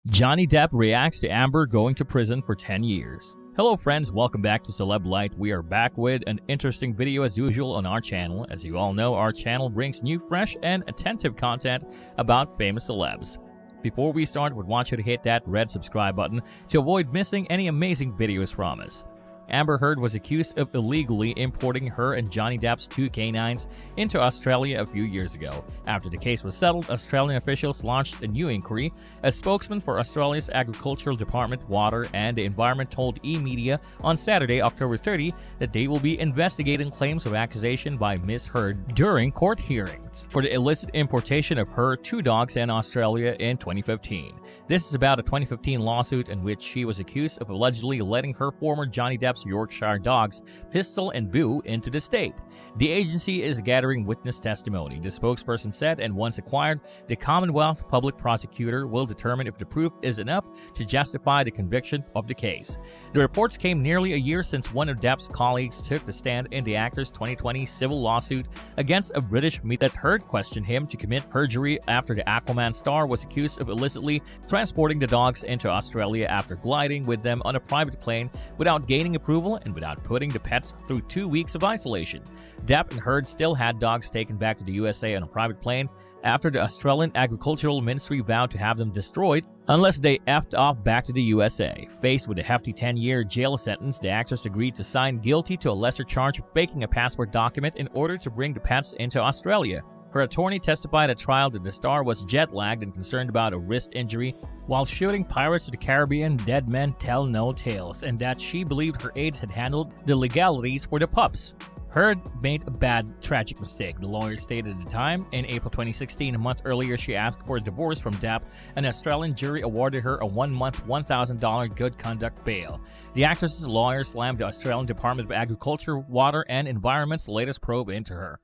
Johnny Depp reacts to Amber going to prison for 10 years. Hello friends, welcome back to Celeb Light. We are back with an interesting video as usual on our channel. As you all know, our channel brings new, fresh, and attentive content about famous celebs. Before we start, we'd want you to hit that red subscribe button to avoid missing any amazing videos from us. Amber Heard was accused of illegally importing her and Johnny Depp's two canines into Australia a few years ago. After the case was settled, Australian officials launched a new inquiry. A spokesman for Australia's Agricultural Department, Water and the Environment told e-media on Saturday, October 30, that they will be investigating claims of accusation by Ms. Heard during court hearings for the illicit importation of her two dogs in Australia in 2015. This is about a 2015 lawsuit in which she was accused of allegedly letting her former Johnny Depp's Yorkshire dogs, Pistol and Boo, into the state. The agency is gathering witness testimony, the spokesperson said, and once acquired, the Commonwealth Public Prosecutor will determine if the proof is enough to justify the conviction of the case. The reports came nearly a year since one of Depp's colleagues took the stand in the actor's 2020 civil lawsuit against a British media that Heard questioned him to commit perjury after the Aquaman star was accused of illicitly transporting the dogs into Australia after gliding with them on a private plane without gaining approval and without putting the pets through 2 weeks of isolation. Depp and Heard still had dogs taken back to the USA on a private plane after the Australian Agricultural Ministry vowed to have them destroyed unless they effed off back to the USA. Faced with a hefty 10-year jail sentence, the actress agreed to sign guilty to a lesser charge of faking a passport document in order to bring the pets into Australia. Her attorney testified at trial that the star was jet-lagged and concerned about a wrist injury while shooting Pirates of the Caribbean Dead Men Tell No Tales, and that she believed her aides had handled the legalities for the pups. Heard made a bad, tragic mistake, the lawyer stated at the time. In April 2016, a month earlier, she asked for a divorce from Depp. An Australian jury awarded her a one-month, $1,000 good conduct bail. The actress's lawyer slammed the Australian Department of Agriculture, Water and Environment's latest probe into her.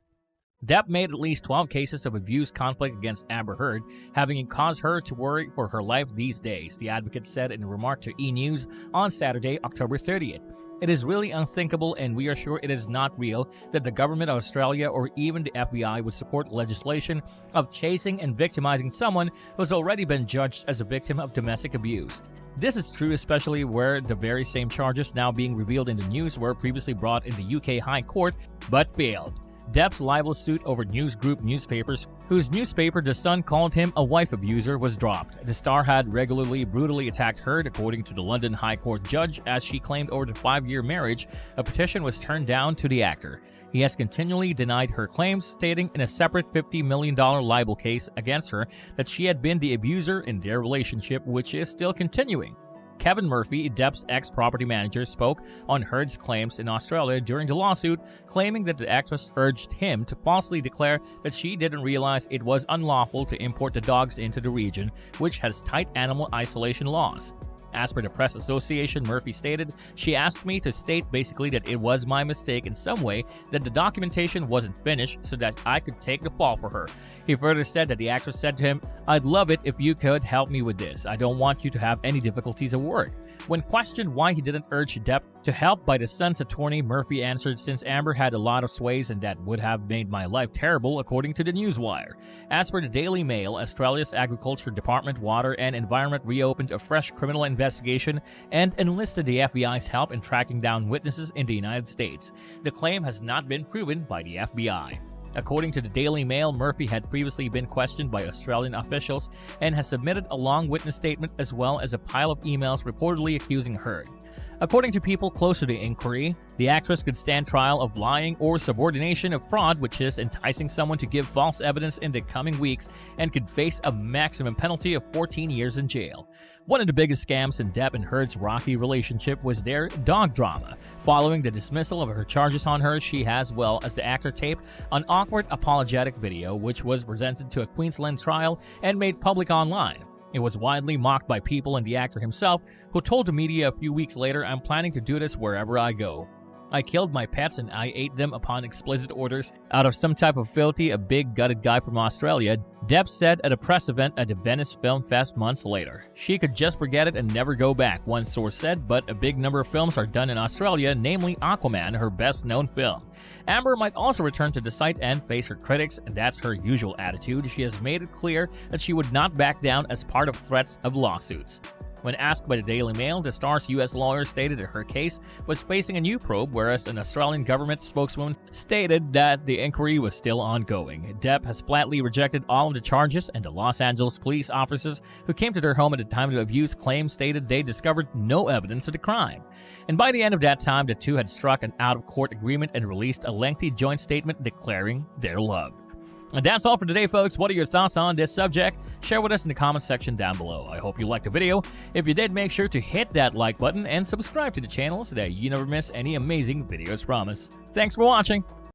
Depp made at least 12 cases of abuse conflict against Amber Heard, having it caused her to worry for her life these days, the advocate said in a remark to E! News on Saturday, October 30th. It is really unthinkable, and we are sure it is not real, that the government of Australia or even the FBI would support legislation of chasing and victimizing someone who has already been judged as a victim of domestic abuse. This is true especially where the very same charges now being revealed in the news were previously brought in the UK High Court, but failed. Depp's libel suit over News Group newspapers, whose newspaper The Sun called him a wife abuser, was dropped. The star had regularly brutally attacked Heard, according to the London High Court judge, as she claimed over the 5-year marriage. A petition was turned down to the actor. He has continually denied her claims, stating in a separate $50 million libel case against her that she had been the abuser in their relationship, which is still continuing. Kevin Murphy, Depp's ex-property manager, spoke on Heard's claims in Australia during the lawsuit, claiming that the actress urged him to falsely declare that she didn't realize it was unlawful to import the dogs into the region, which has tight animal isolation laws. As per the Press Association, Murphy stated, "She asked me to state basically that it was my mistake in some way, that the documentation wasn't finished so that I could take the fall for her." He further said that the actress said to him, "I'd love it if you could help me with this. I don't want you to have any difficulties at work." When questioned why he didn't urge Depp to help by the Sun's attorney, Murphy answered, "Since Amber had a lot of sways and that would have made my life terrible," according to the Newswire. As for the Daily Mail, Australia's Agriculture Department, Water and Environment reopened a fresh criminal investigation and enlisted the FBI's help in tracking down witnesses in the United States. The claim has not been proven by the FBI. According to the Daily Mail, Murphy had previously been questioned by Australian officials and has submitted a long witness statement as well as a pile of emails reportedly accusing Heard. According to people close to the inquiry, the actress could stand trial of lying or subordination of fraud, which is enticing someone to give false evidence in the coming weeks, and could face a maximum penalty of 14 years in jail. One of the biggest scams in Depp and Heard's rocky relationship was their dog drama. Following the dismissal of her charges on her, she as well as the actor taped an awkward apologetic video which was presented to a Queensland trial and made public online. It was widely mocked by people and the actor himself, who told the media a few weeks later, "I'm planning to do this wherever I go." I killed my pets and I ate them upon explicit orders out of some type of filthy, a big gutted guy from Australia, Depp said at a press event at the Venice Film Fest months later. She could just forget it and never go back, one source said, but a big number of films are done in Australia, namely Aquaman, her best-known film. Amber might also return to the site and face her critics, and that's her usual attitude. She has made it clear that she would not back down as part of threats of lawsuits. When asked by the Daily Mail, the star's U.S. lawyer stated that her case was facing a new probe, whereas an Australian government spokeswoman stated that the inquiry was still ongoing. Depp has flatly rejected all of the charges, and the Los Angeles police officers who came to their home at the time of the abuse claimed stated they discovered no evidence of the crime. And by the end of that time, the two had struck an out-of-court agreement and released a lengthy joint statement declaring their love. And that's all for today, folks. What are your thoughts on this subject? Share with us in the comments section down below. I hope you liked the video. If you did, make sure to hit that like button and subscribe to the channel so that you never miss any amazing videos from us. Thanks for watching.